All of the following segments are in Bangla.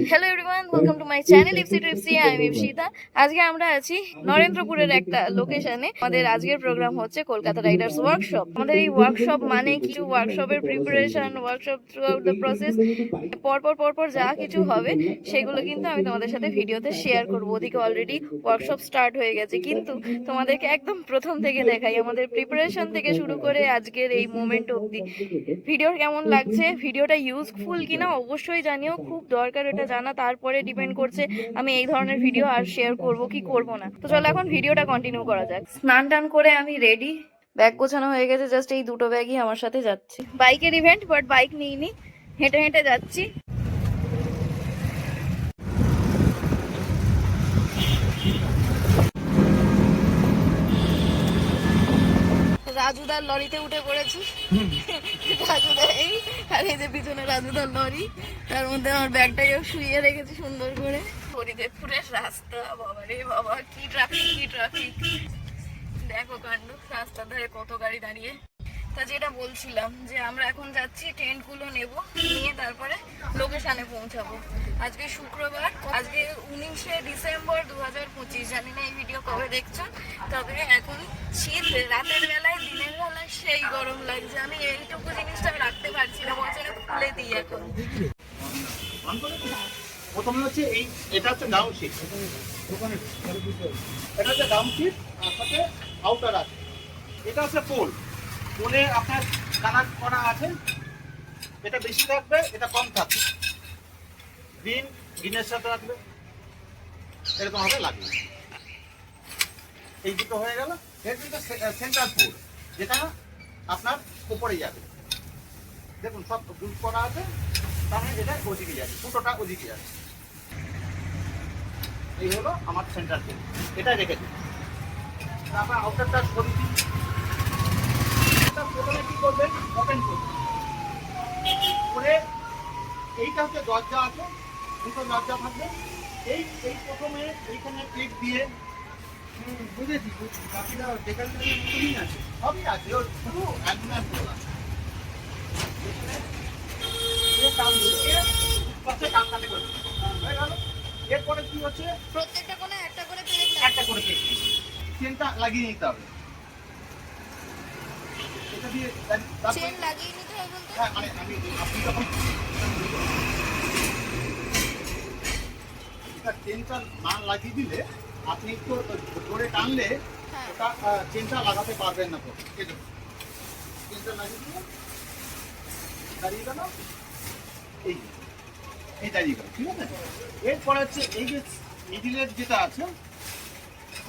Hello everyone, welcome to my channel Ipsi Tripsy. I am Ipsita. আজকে আমরা আছি নরেন্দ্রপুরের একটা লোকেশনে। আমাদের আজকের প্রোগ্রাম হচ্ছে কলকাতা রাইডার্স ওয়ার্কশপ। আমাদের এই ওয়ার্কশপ মানে কিছু ওয়ার্কশপের preparation, workshop throughout the process, পরপর যা কিছু হবে সেগুলো কিন্তু আমি তোমাদের সাথে ভিডিওতে শেয়ার করবো। ওদিকে অলরেডি ওয়ার্কশপ স্টার্ট হয়ে গেছে, কিন্তু তোমাদেরকে একদম প্রথম থেকে দেখাই আমাদের প্রিপারেশন থেকে শুরু করে আজকের এই মোমেন্ট অবধি। ভিডিও কেমন লাগছে, ভিডিওটা ইউজফুল কিনা অবশ্যই জানিও। খুব দরকার এটা জানা, তারপরে ডিপেন্ড করছে আমি এই ধরনের ভিডিও আর শেয়ার করব কি করব না। তো চলো এখন ভিডিওটা কন্টিনিউ করা যাক। স্নান টান করে আমি রেডি, ব্যাগ গোছানো হয়ে গেছে। জাস্ট এই দুটো ব্যাগই আমার সাথে যাচ্ছে। বাইকের ইভেন্ট, বাট বাইক নিইনি, হেঁটে হেঁটে যাচ্ছি। রাজুদার লরিতে উঠে পড়েছি। রাজুদা এই, আর এই যে পিছনে রাজুদার লরি, তার মধ্যে আমার ব্যাগটাকেও শুইয়ে রেখেছি সুন্দর করে। হরিদেবপুরের রাস্তা, বাবা রে বাবা, কি ট্রাফিক কি ট্রাফিক! দেখো কাণ্ড, রাস্তার ধারে কত গাড়ি দাঁড়িয়ে। তা যেটা বলছিলাম যে আমরা এখন যাচ্ছি, টেন্টগুলো নেব, নিয়ে তারপরে লোকেশানে পৌঁছাবো। আজকে শুক্রবার, আজকে 19শে ডিসেম্বর 2025। জানি না এই ভিডিও কবে দেখছো, তবে এখন শীত, রাতের বেলায় দিনের বেলায় সেই গরম লাগছে। আমি এইটুকু জিনিসটা রাখতে পারছি না, বলছে খুলে দিই এখন। প্রথমে হচ্ছে এই, এটা হচ্ছে ডাউন শীট, এটা হচ্ছে ডাউন শীট, আর সাথে আউটার আছে। এটা হচ্ছে পোল, পোলে আপনার কানেক্ট করা আছে। এটা বেশি থাকবে, এটা কম থাকবে। গ্রিনের সাথে রাখবে, এরকম ভাবে লাগবে। এই দুটো হয়ে গেল। এর কিন্তু সেন্টার পোল, যেটা আপনার উপরে যাবে। দেখুন সব গ্রুপ করা আছে, তাহলে এটা ওদিকে যাবে, দুটোটা ওদিকে যাবে। এই হলো আমার সেন্টার পোল, এটা রেখে দিন। তারপর আউটারটা সরিয়ে দিন। প্রথমে কি করবেন, ওপেন করবেন করে। এইটা হচ্ছে দরজা আছে, দুটো দরজা থাকবে। এই এই প্রথমে এইখানে ক্লিক দিয়ে, বুঝেছি, বাকিটা যেখানে আছে সবই আছে, ওর শুধু অ্যাডমিনার খোলা। এরপরে কি হচ্ছে, প্রত্যেকটা কোণে একটা করে একটা করে চেনটা লাগিয়ে নিতে হবে। এটা দিয়ে চেন লাগিয়ে নিতে হবে বলতে? হ্যাঁ, মানে আপনি যখন চেনটা না লাগিয়ে দিলে, আপনি একটু ধরে টানলে ওটা চেনটা লাগাতে পারবেন না। তো চেনটা লাগিয়ে দিলে দাঁড়িয়ে গেল, এই দাঁড়িয়ে গেল, ঠিক আছে। এরপরে হচ্ছে এই যে মিডিলের যেটা আছে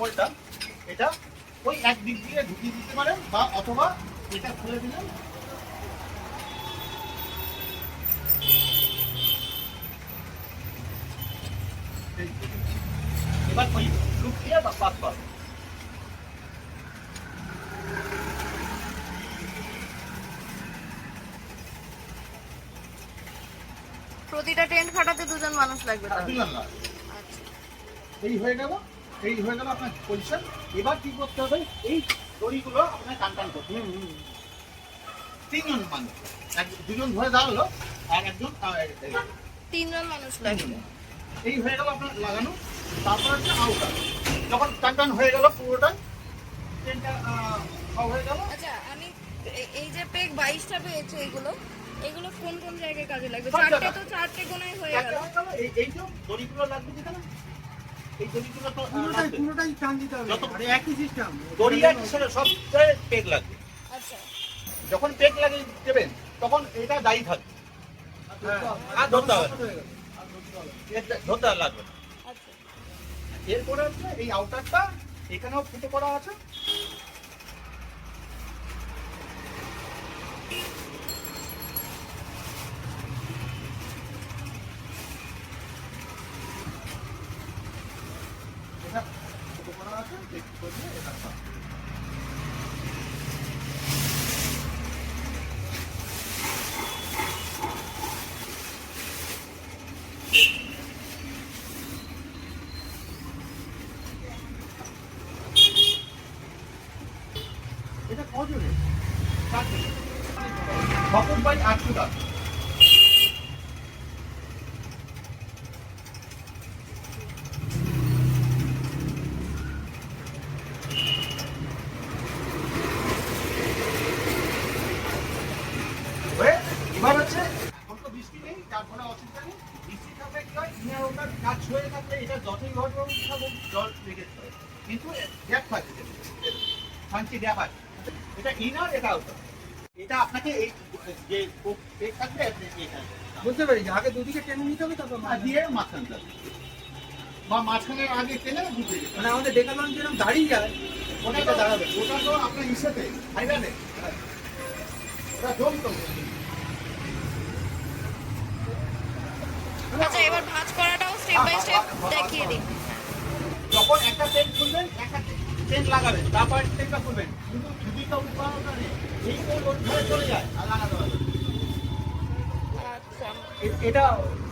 ওইটা, এটা ওই একদিক দিয়ে ঢুকিয়ে দিতে পারেন, বা অথবা এটা খুলে দিলেন। এবার ওই লুক দিয়ে বা পাস পাবেন। প্রতিটা টেন্ট খাটাতে দুজন মানুষ লাগবে। দুজন না, এই হয়ে গেল, এই হয়ে গেল আপনার পজিশন। এবার কি করতে হবে, এই দড়িগুলো আপনার টান করতে হবে। তিনজন মানুষ, দুজন ধরে দাঁড়ালো, আর একজন, তিনজন মানুষ লাগবে। এই হয়ে গেল আপনার লাগানো। তারপর হচ্ছে আউটার, যখন টান হয়ে গেল পুরোটা ট্রেনটা হয়ে গেল। আচ্ছা, আমি এই যে পেগ 22টা পেয়েছি, এগুলো কোন কোন জায়গায় কাজে লাগবে? চারটে কোণায় হয়ে গেল। এই যে দড়িগুলো লাগবে যেখানে, এই দড়িগুলো তো পুরোটাই টান দিতে হবে, একই সিস্টেম। দড়ি আছে, সব পেগ লাগবে। আচ্ছা, যখন পেগ লাগিয়ে দেবেন তখন এটা দায়ী থাকবে, আর ধরতে হবে, ধরতে লাগবে। আচ্ছা, এরপরে হচ্ছে এই আউটারটা, এখানেও ফুটো করা আছে। এটা ফুটো করা আছে, দেখতে পাচ্ছেন এটা। এটা কজনে? 4 জন। 6 বাই 8 ফুট আছে। আপনার ওটা কাজ হয়ে থাকলে এটা যতই ঘর জল লেগে যাবে, কিন্তু গ্যাপ আছে, শান্তি গ্যাপ আছে। এটা ইনার, এটা আউটার। এটা আপনাকে এই যে পেট থাকলে আপনি এটা বুঝতে পেরেছি, আগে দুদিকে টেনে নিতে হবে তারপর আর দিয়ে মাঝখানটা, বা মাঝখানে আগে টেনে ঢুকে যেতে, মানে আমাদের ডেকালন যেরকম দাঁড়িয়ে যায় ওটা তো দাঁড়াবে। ওটা তো আপনার ইসেতে ফাইনালে ওটা জমতো। আচ্ছা, এবার ভাঁজ করাটাও স্টেপ বাই স্টেপ দেখিয়ে দিই। যখন একটা চেন খুলবেন, একটা চেন লাগাবেন, তারপর চেনটা খুলবেন, কিন্তু যদি তো উৎপাদনটা নেই, এই কোন ওর ধরে চলে যায় আর লাগাতে হবে। আচ্ছা, এটা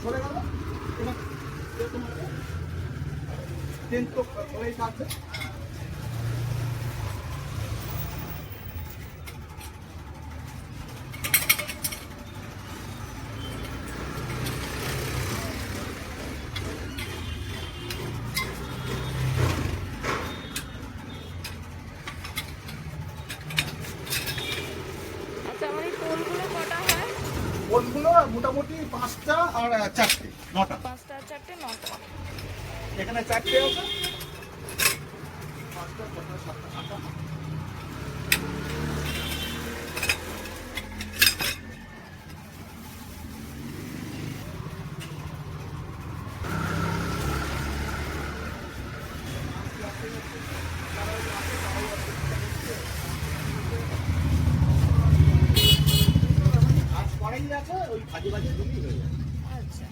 চলে গেল, চেন তো হয়ে থাকবে। আচ্ছা, আমার এই পোলগুলো কটা হয়? কোনগুলো মোটামুটি 5টা আর 4টে, 9টা। 5টা, 4টে, 9টা। এখানে 4টে আছে, 5টা, 6টা, 7টা, 8টা। আজ কড়াই আছে, ওই ভাজি ভাজি দিলেই হয়ে যাবে। আচ্ছা,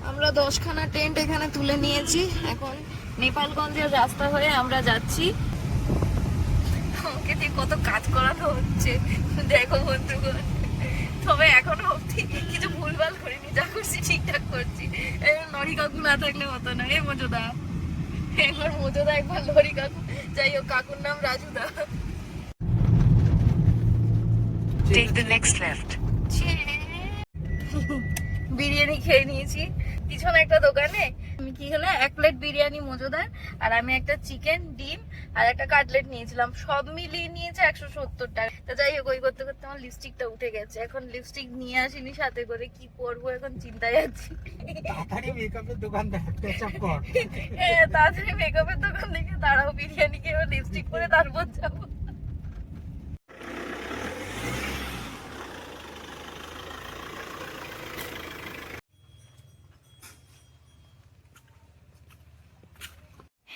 আমরা 10খানা টেন্ট এখানে তুলে নিয়েছি। এখন নেপালগঞ্জের রাস্তা হয়ে আমরা যাচ্ছি। ওকে দিয়ে কত কাজ করানো হচ্ছে দেখো বন্ধুগণ। তবে এখনো অব্দি কিছু ভুলভাল করিনি, যা করছি ঠিকঠাক করছি। লরি কাকু না থাকলে হতো না। এই মজুদা, একবার মজুদা, একবার লরি কাকু। যাই হোক, কাকুর নাম রাজুদা। Take the next left. Biryani খেয়ে নিয়েছি পিছনে একটা দোকানে। আমি কি হলো 1 প্লেট বিরিয়ানি মজুদার, আর আমি একটা চিকেন, ডিম আর একটা কাটলেট নিয়েছিলাম। সব মিলিয়ে নিয়েছে 170 টাকা। তো যাই হোক, ওই করতে করতে আমার লিপস্টিকটা উঠে গেছে। এখন লিপস্টিক নিয়ে আসিনি সাথে করে, কি করবো এখন চিন্তায় আছি। তাড়াতাড়ি মেকআপের দোকান টাচ আপ কর। তাড়াতাড়ি মেকআপের দোকান থেকে দাঁড়াও, বিরিয়ানি খেয়ে লিপস্টিক পরে তারপর যাবো।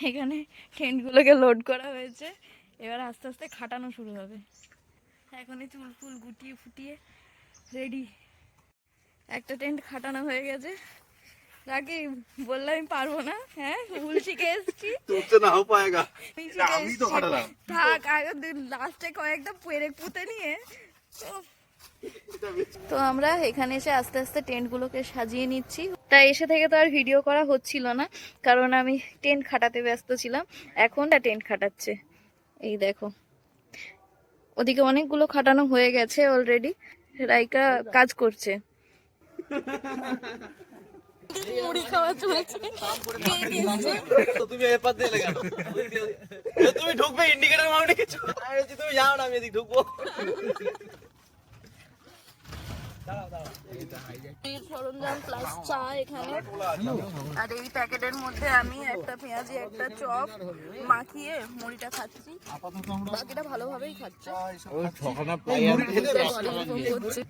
এখানে টেন্টগুলোকে লোড করা হয়েছে, এবার আস্তে আস্তে খাটানো শুরু হবে। এখনই চুল ফুল গুটিয়ে ফুটিয়ে রেডি। একটা টেন্ট খাটানো হয়ে গেছে। রাকি বললাম আমি পারবো না, হ্যাঁ ভুল শিখে এসেছি। তুমসে না হো পায়েগা, আমি তো খাটালাম। থাক, আগে লাস্টে কয়েকটা পেরেক পুঁতে নিয়ে। তো আমরা এখানে এসে আস্তে আস্তে টেন্টগুলোকে সাজিয়ে নিচ্ছি। তাই এসে থেকে তো আর ভিডিও করা হচ্ছিল না, কারণ আমি টেন্ট খাটাতে ব্যস্ত ছিলাম। এখন টেন্ট খাটাচ্ছে, এই দেখো। ওদিকে অনেকগুলো খাটানো হয়ে গেছে অলরেডি। রাইকা কাজ করছে। মুড়ি খাওয়া চলছে। তুমি এপার দিয়ে কেন? তুমি ঢুকবে ইন্ডিকেটর মাউন্টে কিছু। তুমি যাও না, আমি এদিকে ঢুকবো। সরঞ্জাম প্লাস চা এখানে। আর এই প্যাকেটের মধ্যে আমি একটা পেঁয়াজি, একটা চপ মাখিয়ে মুড়িটা খাচ্ছি। বাকিটা ভালোভাবেই খাচ্ছে। করছে।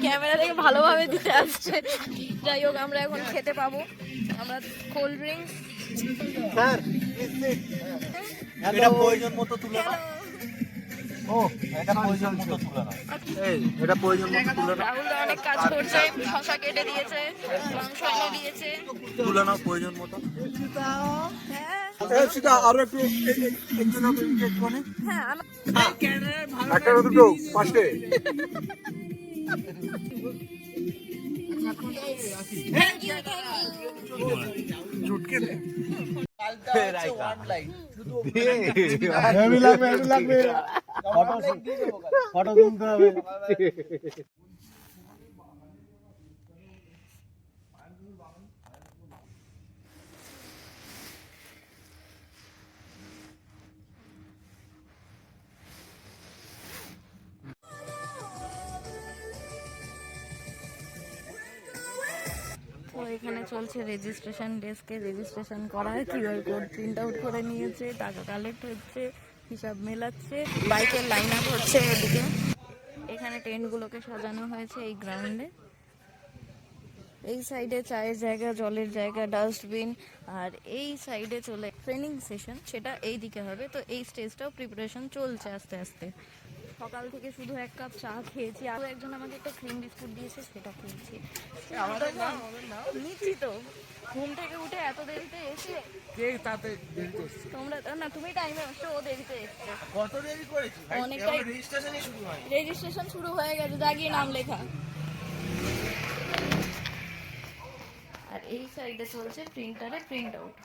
ক্যামেরা থেকে ভালোভাবে দিতে আসছে। যাই হোক, আমরা এখন খেতে পাবো। আমরা কোল্ড ড্রিঙ্কস, স্যার এটা প্রয়োজন মতো তুলে নাও। ও এটা প্রয়োজন মতো তুলে নাও। এই এটা প্রয়োজন মতো তুলে নাও। রাহুল অনেক কাজ করছে, শশা কেটে দিয়েছে, মাংস এনে দিয়েছে। তুলে নাও প্রয়োজন মতো। হ্যাঁ সেটা আরো একটু হ্যাঁ একটা দুটো পাঁচটে থ্যাংক ইউ ফটো তুলতে হবে। তো এখানে চলছে রেজিস্ট্রেশন ডেস্কে রেজিস্ট্রেশন করা, কিউআর কোড প্রিন্ট আউট করে নিয়েছে, টাকা কালেক্ট হচ্ছে, হিসাব মেলাচ্ছে, বাইকের লাইন আপ হচ্ছে এদিকে। এখানে টেন্টগুলোকে সাজানো হয়েছে এই গ্রাউন্ডে। এই সাইডে চায়ের জায়গা, জলের জায়গা, ডাস্টবিন, আর এই সাইডে চলে ট্রেনিং সেশন, সেটা এই দিকে হবে। তো এই স্টেজটাও প্রিপারেশন চলছে আস্তে আস্তে। সকাল থেকে শুধু এক কাপ চা খেয়েছি, আরও একজন আমাকে একটা ক্রিম বিস্কুট দিয়েছে, সেটা খেয়েছি। নিচ্ছি তো, ঘুম থেকে উঠে এত দেরিতে এসে তোমরা না, তুমি টাইমে আসছো, ও দেরিতে এসছে। কত দেরি করেছি অনেকটাই। রেজিস্ট্রেশনই শুরু হয়। রেজিস্ট্রেশন শুরু হয়ে গেছে, দাগিয়ে নাম লেখা। আর এই সাইডে চলছে প্রিন্টারে প্রিন্ট আউট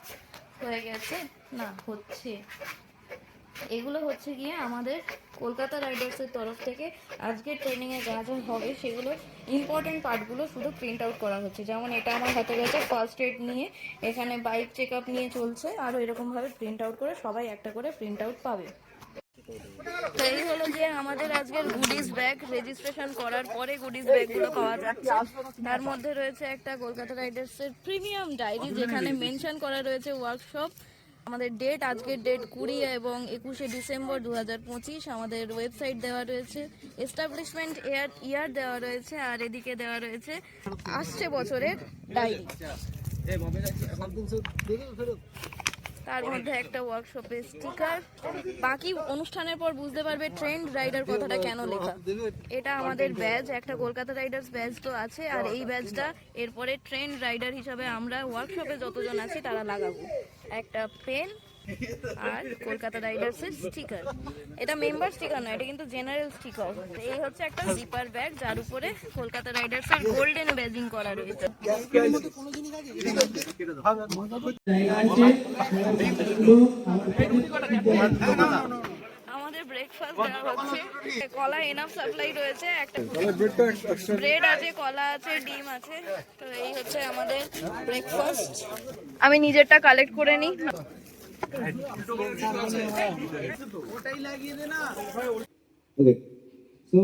হয়ে গেছে, না হচ্ছে। এগুলো হচ্ছে গিয়ে আমাদের কলকাতা রাইডার্সের তরফ থেকে আজকে ট্রেনিংয়ে যা যা হবে সেগুলো ইম্পর্টেন্ট পার্টগুলো শুধু প্রিন্ট আউট করা হচ্ছে। যেমন এটা আমার হাতে গেছে ফার্স্ট এড নিয়ে, এখানে বাইক চেক আপ নিয়ে চলছে, আরও এরকমভাবে প্রিন্ট আউট করে সবাই একটা করে প্রিন্ট আউট পাবে। তো এই হলো যে আমাদের আজকের গুডিজ ব্যাগ। রেজিস্ট্রেশন করার পরে গুডিজ ব্যাগগুলো পাওয়া যাচ্ছে। তার মধ্যে রয়েছে একটা কলকাতা রাইডার্সের প্রিমিয়াম ডায়েরি, যেখানে মেনশন করা রয়েছে ওয়ার্কশপ। আমাদের ডেট, আজকের ডেট 20 এবং 21শে ডিসেম্বর 2025। আমাদের ওয়েবসাইট দেওয়া রয়েছে, এস্টাবলিশমেন্ট ইয়ার দেওয়া রয়েছে, আর এদিকে দেওয়া রয়েছে আসছে বছরের ডায়েরি। তার মধ্যে একটা ওয়ার্কশপের স্টিকার। বাকি অনুষ্ঠানের পর বুঝতে পারবে ট্রেন্ড রাইডার কথাটা কেন লেখা। এটা আমাদের ব্যাজ, একটা কলকাতা রাইডার্স ব্যাজ তো আছে, আর এই ব্যাজটা এরপরে ট্রেন্ড রাইডার হিসাবে আমরা ওয়ার্কশপে যতজন আছি তারা লাগাবো। একটা পেন আর কলকাতা রাইডার্সের স্টিকার। এটা মেম্বার স্টিকার নয়, এটা কিন্তু জেনারেল স্টিকার। এই হচ্ছে একটা জিপার ব্যাগ, যার উপরে কলকাতা রাইডার্সের গোল্ডেন ব্যাজিং করা রয়েছে। আমাদের ব্রেকফাস্ট দেওয়া হচ্ছে, কলা এনাফ সাপ্লাই রয়েছে, একটা ব্রেড আছে, কলা আছে, ডিম আছে। তো এই হচ্ছে আমাদের ব্রেকফাস্ট। আমি নিজেরটা কালেক্ট করে নিই। ওকে সো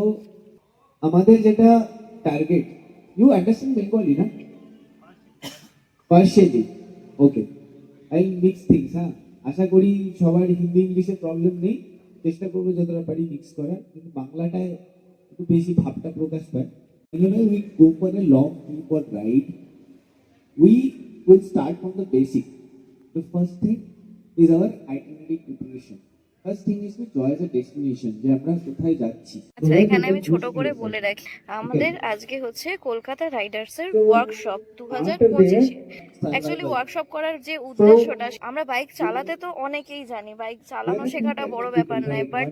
আমাদের যেটা টার্গেট, ইউ আন্ডারস্ট্যান্ড বেঙ্গলি না? Partially okay, I mix things. হ্যাঁ, আশা করি সবার হিন্দি ইংলিশে প্রবলেম নেই, চেষ্টা করবো যতটা পারি মিক্স করার, কিন্তু বাংলাটায় একটু বেশি ভাবটা প্রকাশ পায়। We go for a long trip or ride, we will start from the basic. The first thing is our itinerary preparation. First thing is to choose a destination, যে আমরা কোথায় যাচ্ছি। আচ্ছা, এখানে আমি ছোট করে বলে রাখি, আমাদের আজকে হচ্ছে কলকাতা রাইডার্সের ওয়ার্কশপ 2025। অ্যাকচুয়ালি ওয়ার্কশপ করার যে উদ্দেশ্যটা, আমরা বাইক চালাতে তো অনেকেই জানি, বাইক চালানো শেখাটা বড় ব্যাপার নয়, বাট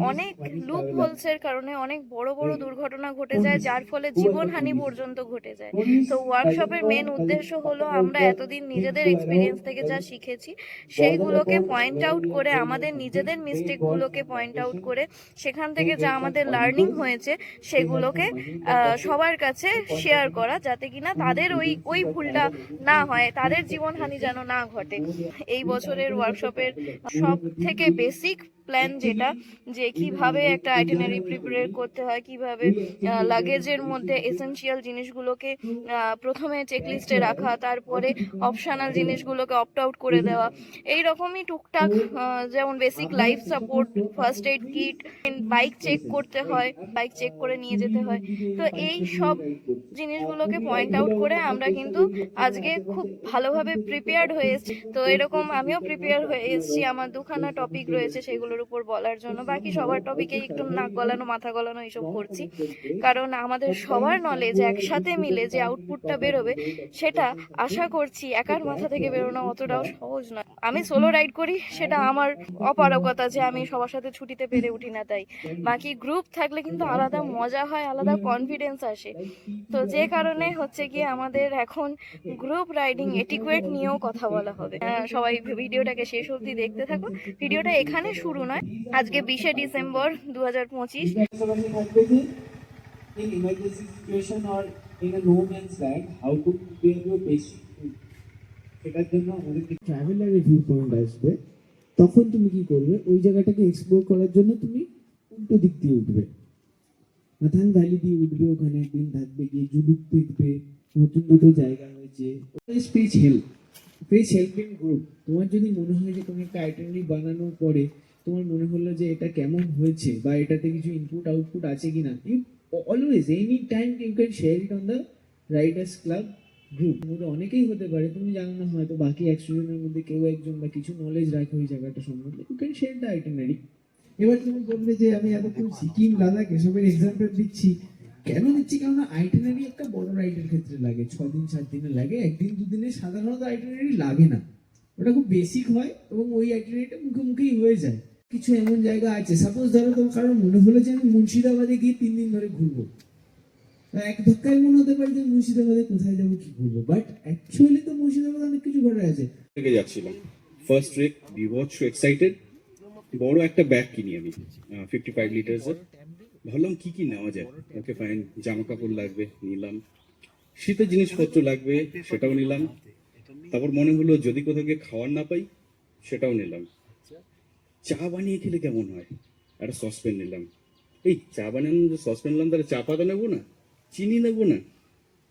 অনেক লুপ হোলসের কারণে অনেক বড় বড় দুর্ঘটনা ঘটে যায়, যার ফলে জীবনহানি পর্যন্ত ঘটে যায়। তো ওয়ার্কশপের মেন উদ্দেশ্য হলো আমরা এতদিন নিজেদের এক্সপিরিয়েন্স থেকে যা শিখেছি সেইগুলোকে পয়েন্ট আউট করে, আমাদের নিজেদের মিস্টেকগুলোকে পয়েন্ট আউট করে, সেখান থেকে যা আমাদের লার্নিং হয়েছে সেগুলোকে সবার কাছে শেয়ার করা, যাতে কিনা তাদের ওই ভুলটা না হয়, তাদের জীবনহানি যেন না ঘটে। এই বছরের ওয়ার্কশপের সব থেকে বেসিক প্ল্যান, যেটা যে কিভাবে একটা আইটিনারি প্রিপেয়ার করতে হয়, কিভাবে লাগেজের মধ্যে এসেনশিয়াল জিনিসগুলোকে প্রথমে চেকলিস্টে রাখা, তারপরে অপশনাল জিনিসগুলোকে অপ্ট আউট করে দেওয়া, এই রকমই টুকটাক যেমন basic life support, first aid kit, bike check করতে হয়, বাইক চেক করে নিয়ে যেতে হয়। তো এই সব জিনিসগুলোকে পয়েন্ট আউট করে আমরা কিন্তু আজকে খুব ভালোভাবে প্রিপেয়ার্ড হয়ে এসেছি। তো এরকম আমিও প্রিপেয়ার হয়ে এসেছি, আমার দুখানা টপিক রয়েছে সেগুলোর উপর বলার জন্য। বাকি সবার টপিকে একটু নাক গলানো মাথা গলানো এইসব করছি, কারণ আমাদের সবার নলেজ একসাথে মিলে যে আউটপুটটা বেরোবে সেটা আশা করছি একার মাথা থেকে বেরোনো অতটাও সহজ নয়। আমি সোলো রাইড করি, সেটা আমার অপারগতা যে আমি সবার সাথে ছুটিতে পেরে উঠি না, তাই বাকি গ্রুপ থাকলে কিন্তু আলাদা মজা হয়, আলাদা কনফিডেন্স আসে। তো যে কারণে হচ্ছে গিয়ে আমাদের এখন গ্রুপ রাইডিং এটিকুয়েট নিয়েও কথা বলা হবে। সবাই ভিডিওটাকে শেষ অবধি দেখতে থাকো। ভিডিওটা এখানে শুরু নয়, আজকে 20শে ডিসেম্বর 2025। পাশাপাশি থাকবে যে in emergency situation or in a no man's land, how to prepare your basic food. সেটার জন্য আমাদের ট্রাভেলারের ভিউ পয়েন্ট আসবে, তখন তুমি কি করবে, ওই জায়গাটাকে এক্সপ্লোর করার জন্য তুমি উল্টো দিক দিয়ে উঠবে, মাথান ভ্যালি দিয়ে উঠবে, ওখানে একদিন থাকবে, গিয়ে জুলুক দেখবে, নতুন নতুন জায়গা হয়েছে। Page help, page helping group. তোমার যদি মনে হয় যে কোনো একটা আইটেনারি বানানোর পরে তোমার মনে হলো যে এটা কেমন হয়েছে বা এটাতে কিছু ইনপুট আউটপুট আছে কিনা, you always any time you can share it on the riders club group. মধ্যে অনেকেই হতে পারে, তুমি জানো না, হয়তো বাকি 100 জনের মধ্যে কেউ একজন বা কিছু নলেজ রাখে ওই জায়গাটা সম্বন্ধে, you can share the itinerary. এবার তুমি বলবে যে আমি এতক্ষণ সিকিম লাদাখ এসবের এক্সাম্পল দিচ্ছি, কেন দিচ্ছি, কারণ আইটেনারি একটা বড় রাইডের ক্ষেত্রে লাগে, 6 দিন 7 দিনে লাগে, একদিন দুদিনে সাধারণত আইটেনারি লাগে না, ওটা খুব বেসিক হয় এবং ওই আইটেনারিটা মুখে মুখেই হয়ে যায়। কিছু এমন জায়গা আছে, সাপোজ ধরো তোমার কারণ মনে হলো যে আমি মুর্শিদাবাদে গিয়ে 3 দিন ধরে ঘুরবো, এক ধাক্কায় মনে হতে পারে যে মুর্শিদাবাদে কোথায় যাবো কি ঘুরবো, বাট অ্যাকচুয়ালি তো মুর্শিদাবাদে অনেক কিছু ঘটে আছে। থেকে যাচ্ছিলাম ফার্স্ট ট্রেক, বিভৎস এক্সাইটেড। বড় একটা ব্যাগ কিনি আমি 55 লিটার্সের। ভাবলাম কি কি নেওয়া যায়, ওকে ফাইন, জামা কাপড় লাগবে নিলাম, শীতের জিনিসপত্র লাগবে সেটাও নিলাম। তারপর মনে হলো যদি কোথাও গিয়ে খাওয়ার না পাই সেটাও নিলাম। চা বানিয়ে খেলে কেমন হয়, একটা সসপ্যান নিলাম। এই চা বানানোর যে সসপ্যান নিলাম, তাহলে চা পাতা নেবো না, চিনি নেবো না,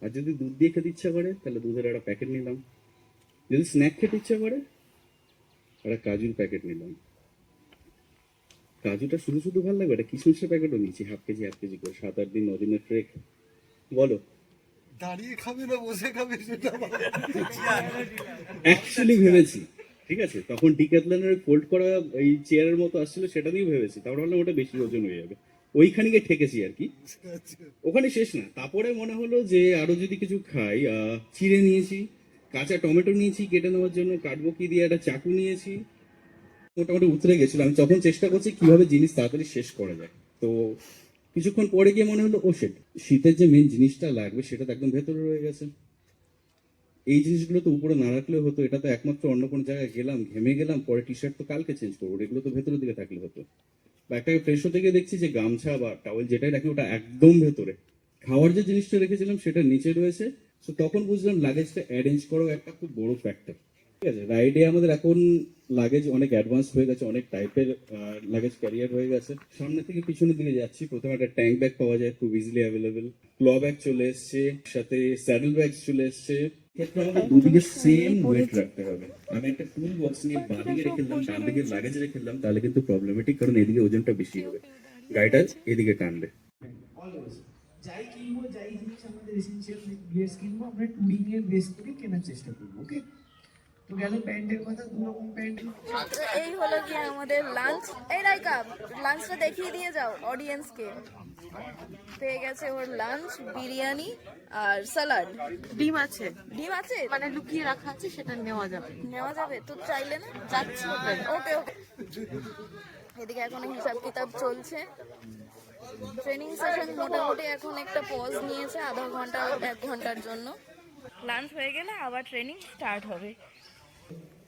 আর যদি দুধ দিয়ে খেতে ইচ্ছা করে তাহলে দুধের একটা প্যাকেট নিলাম, যদি স্ন্যাক খেতে ইচ্ছা করে একটা কাজুর প্যাকেট নিলাম। কাজুটা শুধু শুধু ভালো লাগবে, একটা কিশমিশের প্যাকেটও নিয়েছি, হাফ কেজি করে। 7-8 দিন 9 দিনের ট্রেক, বলো দাঁড়িয়ে খাবে না বসে খাবে সেটা অ্যাকচুয়ালি ভেবেছি, ঠিক আছে, তখন ডিক্যাথলনের ফোল্ড করা এই চেয়ারের মতো আসছিল, সেটা দিয়েও ভেবেছি। তারপর ভাবলাম ওটা বেশি ওজন হয়ে যাবে, ওইখানে গিয়ে ঠেকেছি আর কি। ওখানে শেষ না, তারপরে মনে হলো যে আরো যদি কিছু খাই। চিড়ে নিয়েছি, কাঁচা টমেটো নিয়েছি কেটে নেওয়ার জন্য, কাটবো কি দিয়ে একটা চাকু নিয়েছি। মোটামুটি উতরে গেছিল, আমি তখন চেষ্টা করছি কিভাবে জিনিস তাড়াতাড়ি শেষ করা যায়। তো কিছুক্ষণ পরে গিয়ে মনে হলো ও সেট, শীতের যে মেন জিনিসটা লাগবে সেটা তো একদম ভেতরে রয়ে গেছে। এই জিনিসগুলো তো উপরে না রাখলেও হতো, এটা তো একমাত্র অন্য কোনো জায়গায় গেলাম, ঘেমে গেলাম, পরে টি শার্ট তো কালকে চেঞ্জ করবো, এগুলো তো ভেতরের দিকে থাকলে হতো। বা একটা ফ্রেশ হতে গিয়ে দেখছি যে গামছা বা টাওয়েল যেটাই রাখি ওটা একদম ভেতরে, খাওয়ার যে জিনিসটা রেখেছিলাম সেটা নিচে রয়েছে। তো তখন বুঝলাম লাগেজটা অ্যারেঞ্জ করাও একটা খুব বড় ফ্যাক্টর। ঠিক আছে, রাইডে আমাদের এখন লাগেজ অনেক অ্যাডভান্স হয়ে গেছে, অনেক টাইপের লাগেজ ক্যারিয়ার হয়ে গেছে। সামনে থেকে পিছনের দিকে যাচ্ছি, প্রথমে একটা ট্যাঙ্ক ব্যাগ পাওয়া যায় খুব ইজিলি অ্যাভেলেবেল, ক্ল ব্যাগ চলে এসছে, সাথে স্যাডেল ব্যাগ চলে এসছে। ক্ষেত্রে আমাদের দুদিকে সেম ওয়েট রাখতে হবে। আমি একটা টুল বক্স নিয়ে বাঁদিকে রেখে দিলাম, ডান দিকে লাগেজ রেখে দিলাম, তাহলে কিন্তু প্রবলেমেটিক, কারণ এদিকে ওজনটা বেশি হবে, গাড়িটা এদিকে টানবে। যাই কিনবো, যাই জিনিস আমাদের এসেনশিয়াল ড্রেস কিনবো, আমরা টুরিং এর বেস করে কেনার চেষ্টা করবো। ওকে, তো গেল প্যান্টের কথা, 2 রকম প্যান্ট। এই হলো গিয়ে আমাদের লাঞ্চ। এই রাইকা, লাঞ্চটা দেখিয়ে দিয়ে যাও অডিয়েন্সকে। পেয়ে গেছে ওর লাঞ্চ, বিরিয়ানি আর স্যালাড। ডিম আছে, ডিম আছে, মানে লুকিয়ে রাখা আছে, সেটা নেওয়া যাবে। নেওয়া যাবে তো, চাইলে না যাচ্ছি ওখানে। ওকে ওকে। এদিকে এখন হিসাব কিতাব চলছে। ট্রেনিং সেশন মোটামুটি এখন একটা পজ নিয়েছে, আধা ঘন্টা 1 ঘন্টার জন্য। লাঞ্চ হয়ে গেলে আবার ট্রেনিং স্টার্ট হবে।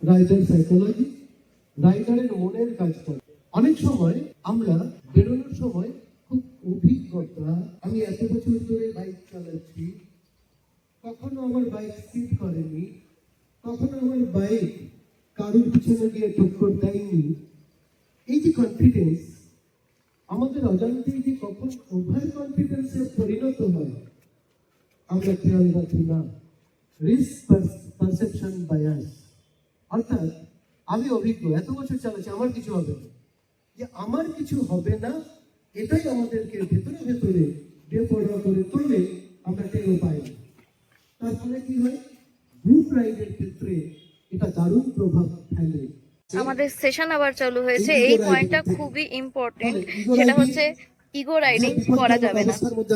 রাইডার সাইকোলজি, রাইডারের মনের কাজ করে। অনেক সময় আমরা বেরোনোর সময় খুব অভিজ্ঞতা, আমি এত বছর ধরে বাইক চালাচ্ছি, কখনো আমার বাইক স্পিড করেনি, কখনো আমার বাইক কারোর পিছনে গিয়ে টক্কর দেয়নি, এই যে কনফিডেন্স আমাদের অজান্তেই যে কখন ওভার কনফিডেন্সে পরিণত হয় আমরা খেয়াল রাখি না। রিস্ক পারসেপশন বায়াস, অর্থাৎ আমি অভিজ্ঞ, এত বছর চালাচ্ছি, আমার কিছু হবে না, যে আমার কিছু হবে না এটাই আমাদেরকে ভেতরে ভেতরে বেপরোয়া করে তোলে, আমরা টেরও পাই না। তার ফলে কি হয়, গ্রুপ রাইডের ক্ষেত্রে এটা দারুণ প্রভাব ফেলে। আমাদের সেশন আবার চালু হয়েছে। এই পয়েন্টটা খুবই ইম্পর্টেন্ট, সেটা হচ্ছে ইগো রাইডিং করা যাবে না।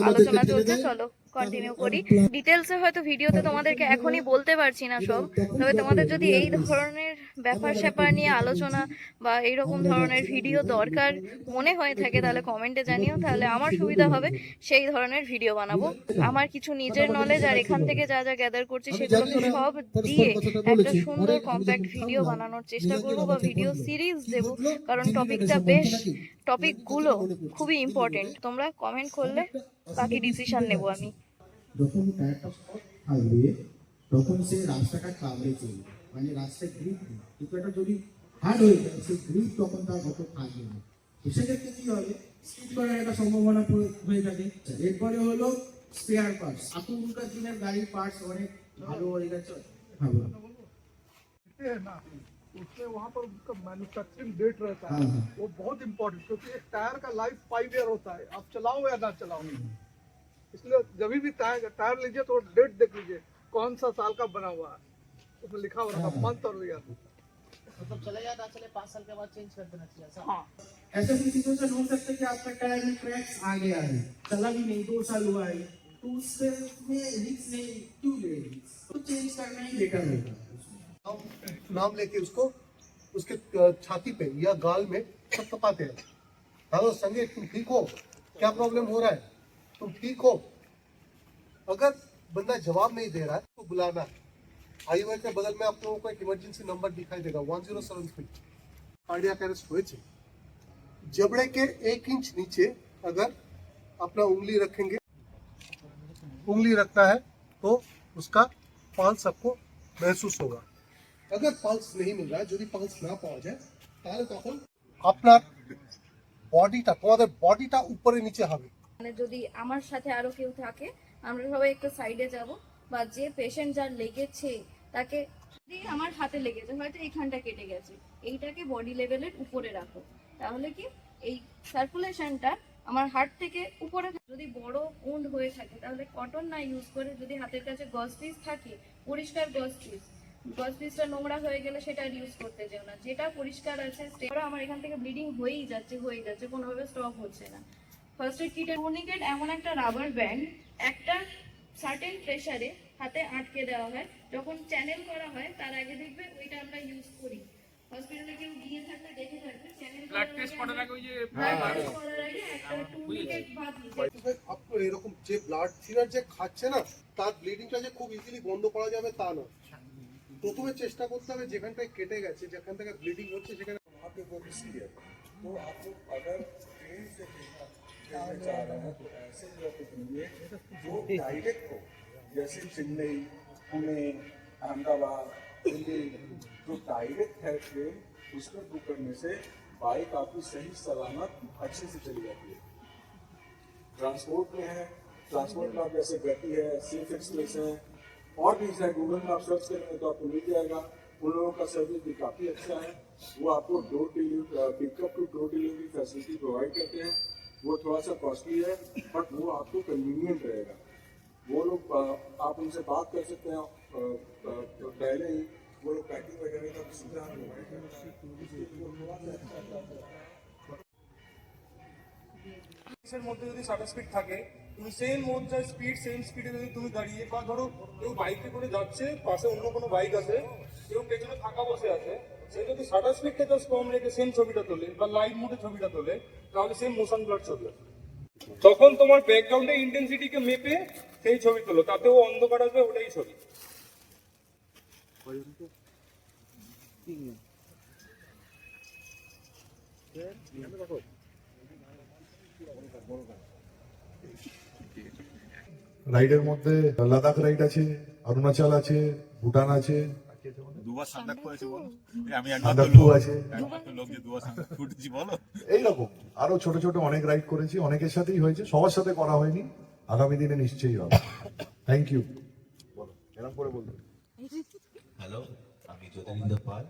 আলোচনা চলছে, চলো কন্টিনিউ করি। ডিটেলসে হয়তো ভিডিওতে তোমাদেরকে এখনই বলতে পারছি না সব, তবে তোমাদের যদি এই ধরনের ব্যাপার স্যাপার নিয়ে আলোচনা বা এইরকম ধরনের ভিডিও দরকার মনে হয়ে থাকে তাহলে কমেন্টে জানিও, তাহলে আমার সুবিধা হবে সেই ধরনের ভিডিও বানাবো। আমার কিছু নিজের নলেজ আর এখান থেকে যা যা গ্যাদার করছি সেগুলোকে সব দিয়ে একটা সুন্দর কম্প্যাক্ট ভিডিও বানানোর চেষ্টা করবো বা ভিডিও সিরিজ দেবো, কারণ টপিকগুলো খুবই ইম্পর্টেন্ট। তোমরা কমেন্ট করলে বাকি ডিসিশন নেবো আমি। যখন টায়ারটা স্পট থাকবে তখন সে রাস্তাটা কামড়ে চলবে, মানে রাস্তায় গ্রিপ নেই, কিন্তু এটা যদি হার্ড হয়ে যায় সেই গ্রিপ তখন তার অত থাকবে না। তো সেক্ষেত্রে কি হবে, স্কিড করার একটা সম্ভাবনা হয়ে থাকে। এরপরে হলো স্পেয়ার পার্টস। এখনকার দিনের গাড়ির পার্টস অনেক ভালো হয়ে গেছে। ভালো है ना, उसमें वहाँ पर उसका मैन्युफैक्चरिंग डेट रहता है, वो बहुत इम्पोर्टेंट, क्योंकि एक टायर का लाइफ 5 ईयर होता है, आप चलाओ या ना चलाओ। इसलिए जब भी टायर लीजिए तो डेट देख लीजिए कौन सा साल का बना हुआ है, उसमें लिखा हुआ रहता, मंथ और ईयर। मतलब चले या ना चले 5 साल के बाद चेंज कर देना चाहिए ऐसा? हाँ, ऐसा भी सिचुएशन हो सकता है कि आपका टायर में क्रैक्स आ गया है, चला भी नहीं, 2 साल हुआ है, तो उससे में रिस्क नहीं, क्यों ले रिस्क, तो चेंज करना ही बेटर होगा। नाम लेके उसको उसके छाती पे या गाल में थपथपाते हैं, हेलो संगे तुम ठीक हो, क्या प्रॉब्लम हो रहा है, तुम ठीक हो। अगर बंदा जवाब नहीं दे रहा है तो बुलाना है। हाईवे के बगल में आप लोगों को एक इमरजेंसी नंबर दिखाई देगा 1073। कार्डियक अरेस्ट हुए थे, जबड़े के 1 इंच नीचे अगर अपना उंगली रखेंगे, उंगली रखना है तो उसका पल्स आपको महसूस होगा। अगर पल्स नहीं मिल रहा है, যদি পালস না পাওয়া যায় তাহলে তখন আপনার বডিটা, তোমাদের বডিটা উপরে নিচে হবে। মানে যদি আমার সাথে আরো কেউ থাকে আমরা সবাই একটু সাইডে যাব, বা যে পেশেন্ট যার লেগেছে তাকে, যদি আমার হাতে লেগেছে হয়তো এইখানটা কেটে গেছে, এইটাকে বডি লেভেলের উপরে রাখো, তাহলে কি এই সার্কুলেশনটা আমার হার্ট থেকে উপরে। যদি বড় উন্ড হয়ে থাকে তাহলে কটন না ইউজ করে, যদি হাতের কাছে গজ পিস থাকে, পরিষ্কার গজ পিসটা নোংরা হয়ে গেলে সেটা আর ইউজ করতে যেও না, যেটা পরিষ্কার আছে। আমার এখান থেকে ব্লিডিং হয়েই যাচ্ছে, কোনোভাবে স্টপ হচ্ছে না। ফার্স্ট এড কিটের টুর্নিকেট এমন একটা রাবার ব্যান্ড, একটা সার্টেন প্রেসারে হাতে আটকে দেওয়া হয়, যখন চ্যানেল করা হয় তার আগে দেখবে ওইটা আমরা ইউজ করি। হসপিটালে কেউ গিয়ে থাকলে দেখে থাকবে, চ্যানেল ব্লাড টেস্ট করার আগে ওই যে একটা টুর্নিকেট বাঁধি। আপনার এরকম যে ব্লাড থিনার যে খাচ্ছে না, তার ব্লিডিংটা যে খুব ইজিলি বন্ধ করা যাবে তা না। প্রথমে চেষ্টা করতে হবে যেখানটায় কেটে গেছে, যেখান থেকে ব্লিডিং হচ্ছে সেখানে आपके वो किसी है तो आप लोग अगर ट्रेन से ट्रेन जा रहे हैं तो ऐसे जगह करिए जो डायरेक्ट हो, जैसे चेन्नई, पुणे, अहमदाबाद, दिल्ली, जो डायरेक्ट है ट्रेन उसको बुक करने से बाइक आपकी सही सलामत अच्छे से चली जाती है। ट्रांसपोर्ट में है, ट्रांसपोर्ट में आप जैसे गति है, सेफ एक्सप्रेस है, और भी है, गूगल में आप सर्च करेंगे तो आपको मिल जाएगा। उन लोगों का सर्विस भी काफ़ी अच्छा है, वो आपको pickup to door delivery facility provide करते हैं। वो थोड़ा सा कॉस्टली है बट वो आपको कन्वीनियंट रहेगा। वो लोग आप उनसे बात कर सकते हैं पहले ही, वो लोग पैकिंग वगैरह का सुविधा प्रोवाइड करते हैं। এর মধ্যে যদি শাটার স্পিড থাকে, তুমি সেম মোডটা সেম স্পিডে যদি তুমি দাঁড়িয়ে, বা ধরো কেউ বাইকে করে যাচ্ছে, পাশে অন্য কোনো বাইক আছে, কেউ পেছনে ফাঁকা বসে আছে, সে যদি শাটার স্পিডটা জাস্ট কম রেখে সেম ছবিটা তোলে বা লাইট মোডে ছবিটা তোলে, তাহলে সেম মোশন ব্লার ছবি আসবে। তখন তোমার ব্যাকগ্রাউন্ডের ইন্টেন্সিটিকে মেপে সেই ছবি তোলো, তাতেও অন্ধকার আসবে, ওটাই ছবি। রাইডের মধ্যে লাদাখ রাইড আছে, অরুণাচল আছে, ভুটান আছে, দুবার সান্দাক করেছি বলো? আমি সান্দাক টু আছে, একমাত্র লোক যে দুবার সান্দাক ফুটেছি বলো? এইরকম আরো ছোট ছোট অনেক রাইড করেছি, অনেকের সাথেই হয়েছে, সবার সাথে করা হয়নি, আগামী দিনে নিশ্চয়ই হবে। Thank you. বলো এরকম করে বলতে। হ্যালো, আমি জ্যোতিরিন্দ্র পাল,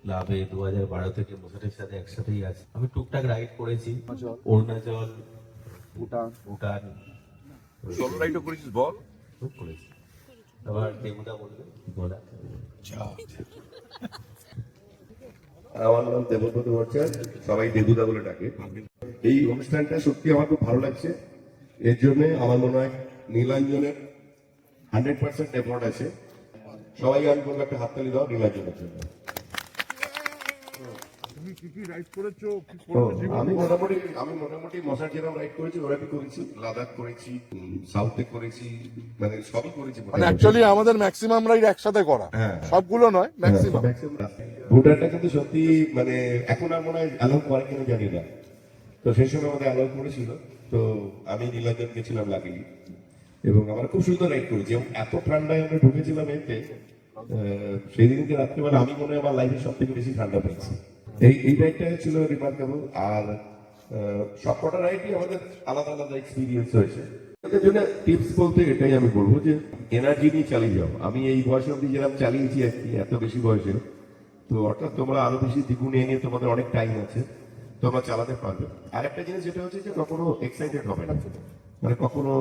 ক্লাবে 2012 থেকে বছরের সাথে একসাথেই আছি। আমি টুকটাক রাইড করেছি, অরুণাচল, ভুটান। সোলো রাইডও করেছিস বল? খুব করেছি। আবার দেবুদা বলবে বলা। আমার নাম দেবব্রত ভট্টাচার্য, সবাই দেবুদা বলে ডাকে। এই অনুষ্ঠানটা সত্যি আমার খুব ভালো লাগছে। এর জন্য আমার মনে হয় নীলাঞ্জনের 100% এফোর্ট আছে। সবাই আমি বলবো একটা হাততালি দাও নীলাঞ্জনের জন্য। আমি মোটামুটি মশার জেরাম রাইড করেছি, ওরাবি করেছি, লাদাখ করেছি, সাউথে করেছি, মানে সবই করেছি। মানে অ্যাকচুয়ালি আমাদের ম্যাক্সিমাম রাইড একসাথে করা, সবগুলো নয়, ম্যাক্সিমাম। ভুটানটা কিন্তু সত্যি মানে এখন আর মনে হয় অ্যালাউ করে কিনা জানি না, তো সেই সময় আমাদের অ্যালাউ করেছিল। তো আমি নীলাঞ্জন গেছিলাম লাকিলি, এবং আমরা খুব সুন্দর রাইড করেছি, এবং এত ঠান্ডায় আমরা ঢুকেছিলাম এতে, সেই দিনকে রাত্রিবেলা আমি মনে হয় আমার লাইফে সব থেকে বেশি ঠান্ডা পেয়েছি। এই রাইডটা ছিল রিমার্কেবল। আর সবকটা রাইডই আমাদের আলাদা আলাদা এক্সপিরিয়েন্স হয়েছে। তাদের জন্য টিপস বলতে এটাই আমি বলবো যে এনার্জি নিয়ে চালিয়ে যাও। আমি এই বয়সে অব্দি যেরকম চালিয়েছি আর কি, এত বেশি বয়সে, তো অর্থাৎ তোমরা আরো বেশি দ্বিগুণ নিয়ে তোমাদের অনেক টাইম আছে, তোমরা চালাতে পারবে। আর একটা জিনিস যেটা হচ্ছে যে কখনো এক্সাইটেড হবে না, মানে কখনো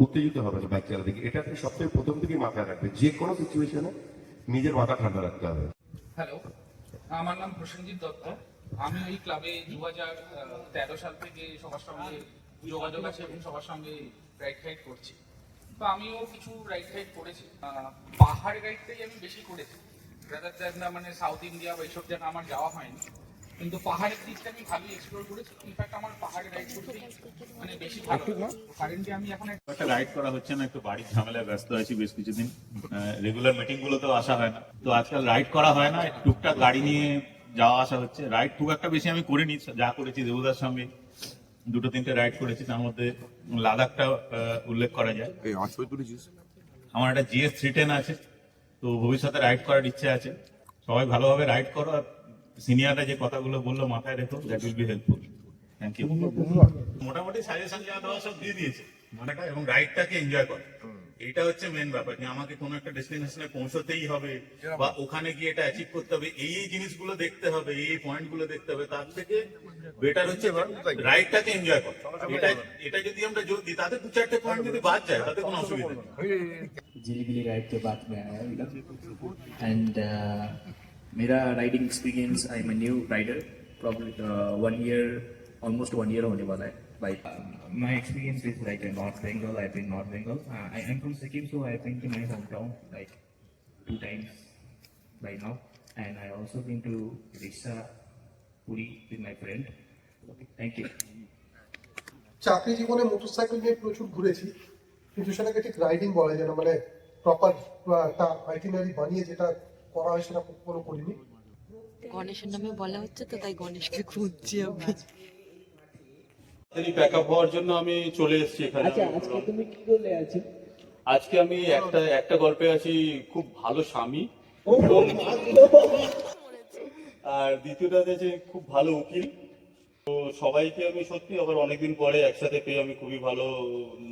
উত্তেজিত হবে না বাইক চালাতে গিয়ে। এটাকে সবথেকে প্রথম থেকেই মাথায় রাখবে, যে কোনো সিচুয়েশনে নিজের মাথা ঠান্ডা রাখতে হবে। হ্যালো, আমার নাম প্রসেনজিৎ দত্ত। আমি ওই ক্লাবে 2013 সাল থেকে সবার সঙ্গে যোগাযোগ আছে এবং সবার সঙ্গে রাইড ফাইড করছি। তো আমিও কিছু রাইড ফাইড করেছি, পাহাড় রাইডটাই আমি বেশি করেছি, রাদার দ্যান মানে সাউথ ইন্ডিয়া বা এইসব জায়গা আমার যাওয়া হয়নি, কিন্তু পাহাড়ের দিকটা আমি ভালোই এক্সপ্লোর করেছি। ইনফ্যাক্ট আমার পাহাড়ে রাইড করতে মানে বেশি ভালো। কারেন্টলি আমি এখন একটা রাইড করা হচ্ছে না, একটু বাড়ির ঝামেলায় ব্যস্ত আছি বেশ কিছুদিন, রেগুলার মিটিং গুলোতেও আসা হয় না, তো আজকাল রাইড করা হয় না, টুকটাক গাড়ি নিয়ে যাওয়া আসা হচ্ছে। রাইড খুব একটা বেশি আমি করিনি, যা করেছি দেবুদার সঙ্গে 2-3টে রাইড করেছি, তার মধ্যে লাদাখটা উল্লেখ করা যায়। আমার একটা GS 310 আছে, তো ভবিষ্যতে রাইড করার ইচ্ছে আছে। সবাই ভালোভাবে রাইড করো, আর সিনিয়ররা যে কথাগুলো বললো মাথায় রেখো, that will be helpful. Thank you. মোটামুটি সাজেশন যা দেওয়া সব দিয়ে দিয়েছে মানেটা, এবং রাইডটাকে এনজয় করে, এটা হচ্ছে মেন ব্যাপার। যে আমাকে কোনো একটা ডেস্টিনেশনে পৌঁছতেই হবে, বা ওখানে গিয়ে এটা অ্যাচিভ করতে হবে, এই জিনিসগুলো দেখতে হবে, এই পয়েন্টগুলো দেখতে হবে, তার থেকে বেটার হচ্ছে রাইডটাকে এনজয় করা। এটা যদি আমরা জোর দিই, তাতে 2-4টে পয়েন্ট যদি বাদ যায় তাতে কোনো অসুবিধা নেই। जिलीबिली राइड के बाद में आया एंड मेरा riding experience, I am a new rider, probably 1 year, almost 1 year होने वाला है bike. My experience is like in North Bengal. I've been North Bengal. I am from Sikkim, so I've been to my hometown like 2 times by now, and I also been to Odisha, Puri with my friend. Okay, thank you. চাকরি জীবনে মোটরসাইকেল নিয়ে প্রচুর ঘুরেছি, কিন্তু সেটাকে ঠিক রাইডিং বলা যায় না, মানে প্রপার একটা আইটিনারি বানিয়ে যেটা করা হয় সেটা কোনো করিনি। গণেশের নামে বলা হচ্ছে তো, তাই গণেশকে খুঁজছি আমি। ব্যাকআপ হওয়ার জন্য আমি চলে এসেছি এখানে। আজকে তুমি কি বলে আছো? আজকে আমি একটা গল্পে আছি খুব ভালো স্বামী, আর দ্বিতীয়টাতে আছে খুব ভালো উকিল। তো সবাইকে আমি সত্যি আবার অনেকদিন পরে একসাথে পেয়ে আমি খুবই ভালো,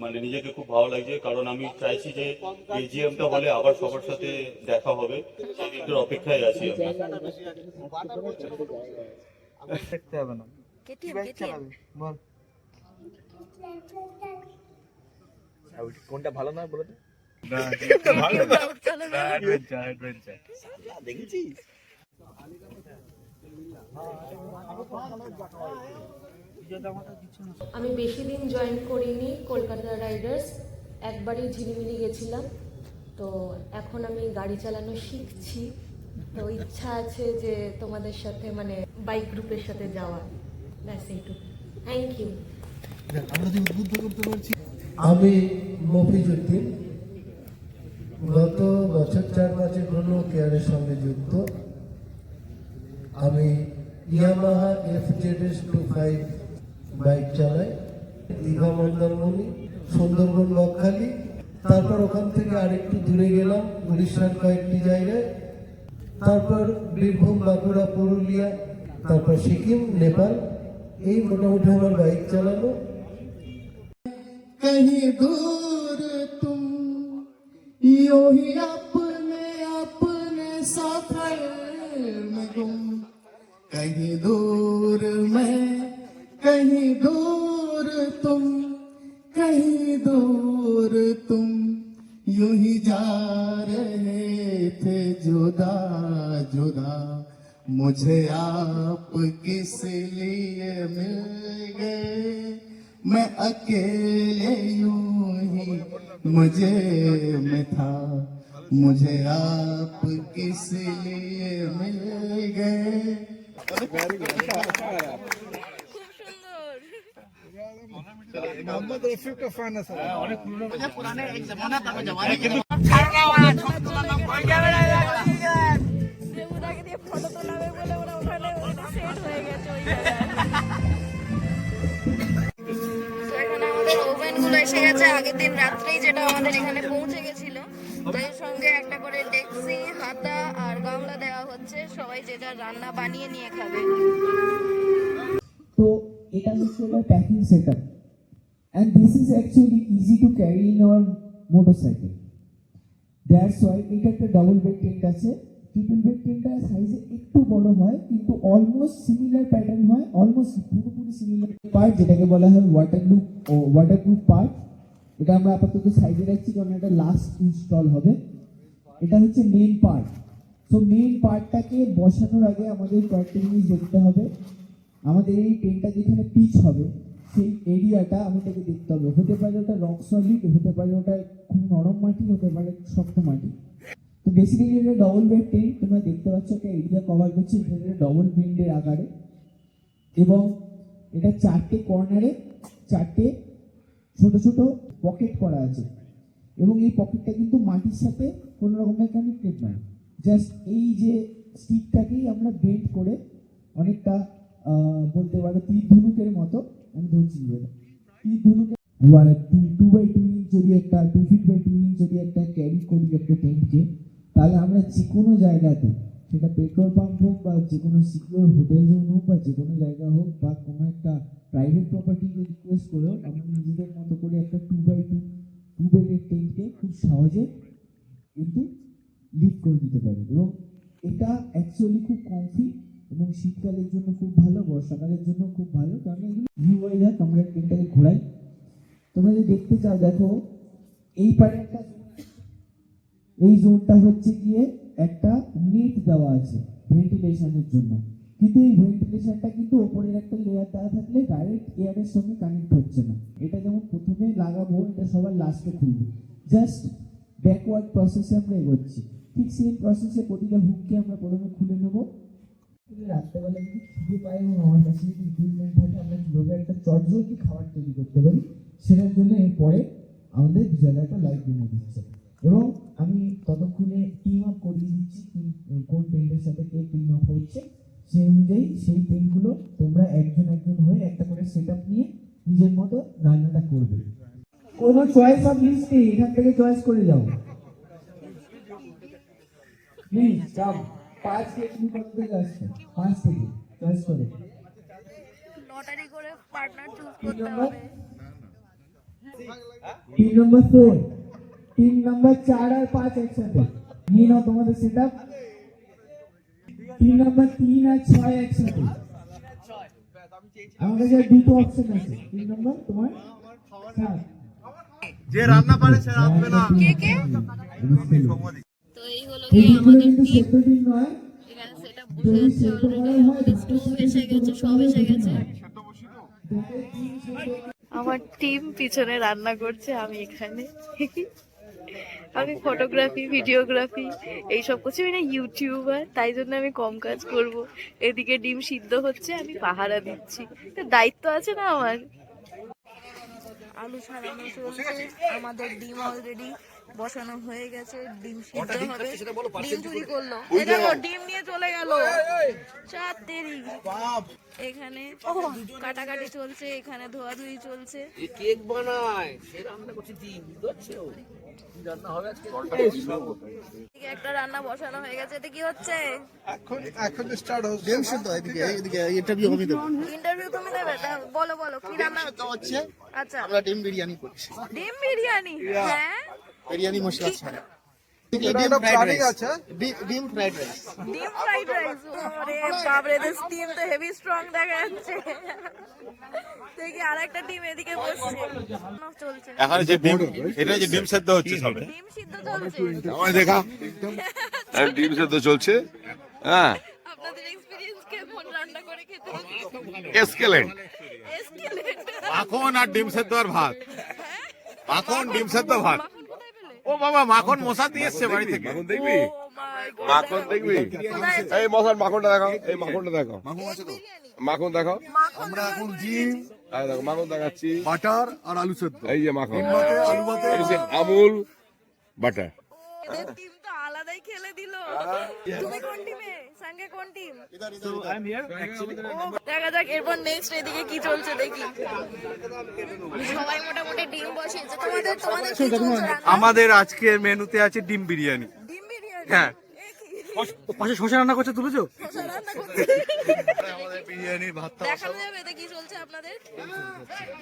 মানে নিজেকে খুব ভালো লাগছে, কারণ আমি চাইছি যে AGM-টা হলে আবার সবার সাথে দেখা হবে, সেই দিনটার অপেক্ষায় আছি। কোনটা ভালো নয় বলে তো? দেখেছিস? আমি বেশি দিন জয়েন করিনি কলকাতা রাইডার্স, একবারই ঝিলিমিলি গেছিলাম। তো এখন আমি গাড়ি চালানো শিখছি, তো ইচ্ছা আছে যে তোমাদের সাথে মানে বাইক গ্রুপের সাথে যাওয়া, ব্যাস এইটুকু। Thank you. আমি মফিজউদ্দিন, গত বছর 4-5 হলো কেয়ারের সঙ্গে যুক্ত। আমি ইয়ামাহা FZS 25 বাইক চালাই, দীঘা মন্দারমণি, সুন্দরবন বকখালি, তারপর ওখান থেকে আরেকটু দূরে গেলাম উড়িষ্যার কয়েকটি জায়গায়, তারপর বীরভূম, বাঁকুড়া, পুরুলিয়া, তারপর সিকিম, নেপাল। এই মোটামুটি আমার বাইক চালানো। कहीं दूर तुम यूं ही अपने अपने सफर में गुम, कहीं दूर मैं, कहीं दूर तुम, कहीं दूर तुम यूं ही जा रहे थे जुदा जुदा, मुझे आप किस लिए मिल गए, मैं अकेले यूं ही मुझे में था, मुझे आप किस लिए मिल गए। মোহাম্মদ রফিক তো ফান আছে অনেক পুরানো এক জামানা তবে জামানা কিন্তু দেবুদাকে দিয়ে ফটো তোলাবে বলে ওরা ওখানে সেট হয়ে গেছে ওই তো এখন আমাদের ওভেন গুলো এসে গেছে আগের দিন রাত্রেই, যেটা আমাদের এখানে পৌঁছে গেছিল। এর সঙ্গে একটা করে ডেক্সি, হাতা আর গামলা দেওয়া হচ্ছে, সবাই যেটা রান্না বানিয়ে নিয়ে খাবে। তো এটা হচ্ছে packing setup, and this is actually easy to carry in your motorcycle. That's why এটা একটা ডাবল বেড টেন্ট আছে। ট্রিপল বেড টেন্টটা সাইজে একটু বড় হয় কিন্তু অলমোস্ট সিমিলার প্যাটার্ন হয়, অলমোস্ট পুরোপুরি সিমিলার পার্ট, যেটাকে বলা হয় ওয়াটারপ্রুফ পার্ট। এটা আমরা আপাতত সাইডে রাখছি কারণ এটা লাস্ট ইনস্টল হবে। এটা হচ্ছে মেইন পার্ট। তো মেইন পার্টটাকে বসানোর আগে আমাদের কয়েকটা জিনিস দেখতে হবে। আমাদের এই টেন্টটা যেখানে পিচ হবে সেই এরিয়াটা আমাদেরকে দেখতে হবে। হতে পারে ওটা রক সলিড, হতে পারে ওটা খুব নরম মাটি, হতে পারে শক্ত মাটি। তো বেসিক্যালি এটা ডবল বেড টেন্ট, তোমরা দেখতে পাচ্ছ একটা এরিয়া কভার করছে, এটা ডবল বেডের আকারে, এবং এটা 4টে কর্নারে 4টে ছোট ছোট পকেট করা আছে, এবং এই পকেটটা কিন্তু মাটির সাথে কোনো রকমের কানেক্টেড নয়। জাস্ট এই যে স্টিকটাকেই আমরা বেন্ড করে অনেকটা বলতে পারো তীর ধনুকের মতো, আমি ধরছি তীর ধনুকে 2x2 ইঞ্চ যদি একটা 2 ফিট বাই 2 ইঞ্চ যদি একটা ক্যারি করি একটা টেন্টকে, তাহলে আমরা যে কোনো জায়গাতে, সেটা পেট্রোল পাম্প হোক বা যে কোনো সিকিউর হোটেল জোন হোক বা যে কোনো জায়গা হোক বা কোনো একটা প্রাইভেট প্রপার্টিকে রিকোয়েস্ট করেও আমরা নিজেদের মতো করে একটা 2x2 বেডের টেন্টকে খুব সহজে কিন্তু লিফট করে দিতে পারি। এবং এটা অ্যাকচুয়ালি খুব কমফি এবং শীতকালের জন্য খুব ভালো, বর্ষাকালের জন্য খুব ভালো, কারণ এগুলো ভিউ ওয়েদার আমরা টেন্টটাকে ঘোরাই। তোমরা যদি দেখতে চাও দেখো এই পারে একটা এই জোনটা হচ্ছে গিয়ে একটা নেট দেওয়া আছে ভেন্টিলেশনের জন্য, কিন্তু এই ভেন্টিলেশনটা কিন্তু ওপরের একটা লেয়ার দেওয়া থাকলে ডাইরেক্ট এয়ারের সঙ্গে কানেক্ট হচ্ছে না। এটা যেমন প্রথমে লাগাবো, এটা সবার লাস্টে খুলবো, জাস্ট ব্যাকওয়ার্ড প্রসেসে আমরা এগোচ্ছি। ঠিক সেম প্রসেসে প্রতিটা হুককে আমরা প্রথমে খুলে নেবো। রাত্রেবেলা যদি খিদে পাই এবং আমার কাছে যদি ইকুইপমেন্ট থাকে, আমরা কীভাবে একটা চটজলদি খাবার তৈরি করতে পারি সেটার জন্য এরপরে আমাদের জায়গাটা লাইট নিয়ে দিচ্ছে, এবং আমি ততক্ষণে টিম আপ করিয়ে দিচ্ছি কোন টেন্টের সাথে কে টিম আপ হচ্ছে, সেই অনুযায়ী সেই টেন্টগুলো তোমরা একজন একজন হয়ে একটা করে সেট আপ নিয়ে নিজের মতো রান্নাটা করবে। কোনো চয়েস অফ লিস্ট নেই, এখান থেকে চয়েস করে যাও প্লিজ। যাও 5 থেকে কত থেকে আসছে, 5 থেকে চয়েস করে লটারি করে পার্টনার চুজ করতে হবে। 3 নম্বর 4, 3 নম্বর 4 আর 5 একসাথে নিয়ে নাও তোমাদের সেটআপ। 3 নম্বর 3 আর 6 একসাথে। আমার কাছে দুটো অপশন আছে, 3 নম্বর তোমার 7। যে রান্না পারে সে রাঁধবে না। কে কে? তো এই হলো কি আমাদের টিম, নয় এখানে সেটা বসে আছে অলরেডি, আমাদের স্টোভ এসে গেছে, সব এসে গেছে। আমার টিম পিছনে রান্না করছে, আমি এখানে আমি ফটোগ্রাফি, ভিডিওগ্রাফি এইসব করছি, আমি না ইউটিউবার, তাই জন্য আমি কম কাজ করব। এদিকে ডিম সিদ্ধ হচ্ছে, আমি পাহারা দিচ্ছি, দায়িত্ব আছে না আমার। আলু ছাড়ানো চলছে, আমাদের ডিম অলরেডি বসানো হয়ে গেছে, ডিম সিদ্ধ হবে। ডিম চুরি করলো, এই দেখো ডিম নিয়ে চলে গেল, চাঁদেরই। এখানে কাটাকাটি চলছে, এখানে ধোয়াধুয়ি চলছে। কেক বানায় সে রান্না করছে ডিম, বুঝছো? এদিকে একটা রান্না বসানো হয়ে গেছে, এটা কি হচ্ছে? এখন স্টার্ট হচ্ছে ডিম সিদ্ধ। এদিকে ইন্টারভিউ আমি দেব। ইন্টারভিউ তুমি দেবে? তা বলো বলো কি রান্না হচ্ছে? আচ্ছা, আমরা ডিম বিরিয়ানি করছি। ডিম বিরিয়ানি। হ্যাঁ, বিরিয়ানি মশলা ছাড়া। ডিম ফ্রাইড রাইস আছে, ডিম ফ্রাইড রাইস। ডিম ফ্রাইড রাইস। আরে বাপরে, দিস ডিম তো হেভি স্ট্রং দেখা যাচ্ছে। দেখি আরেকটা ডিম এদিকে বসছে, চলছে এখন যে ডিম, এটা যে ডিম সেদ্ধ হচ্ছে সবে। ডিম সিদ্ধ চলছে। আমায় দেখা ডিম সেদ্ধ চলছে। হ্যাঁ, আপনাদের এক্সপেরিয়েন্স কেমন রান্না করে খেতে? এসকেলেন্ট। এসকেলেন্ট। মাখন আর ডিম সেদ্ধ আর ভাত। মাখন ডিম সেদ্ধ ভাত। ও বাবা, মাখন মশা দিয়ে এসছে বাড়ি থেকে। মাখন দেখবি? মাখন দেখবি? এই মশার মাখনটা দেখাও, এই মাখনটা দেখাও। মাখন আছে তো? মাখন দেখাও। আমরা এখন ডিম, এই দেখো মাখন দেখাচ্ছি। বাটার আর আলু সেদ্ধ। এই যে মাখন, আলু ভাতে এই যে আমুল বাটার। এদের টিম তো আলাদাই খেলে দিল। তুমি কোন টিমে? সঙ্গে কোন টিম? দেখা যাক এরপর নেক্সট এদিকে কি চলছে দেখি। সবাই মোটামুটি ডিম বসিয়েছে। তোমাদের কি চলছে রান্না? আমাদের আজকের মেনুতে আছে ডিম বিরিয়ানি। ডিম বিরিয়ানি? হ্যাঁ। পাশে শশা রান্না করছে, তুলেছো? শসা রান্না করছে। বিরিয়ানির ভাত দেখানো যাবে এটা কি চলছে আপনাদের?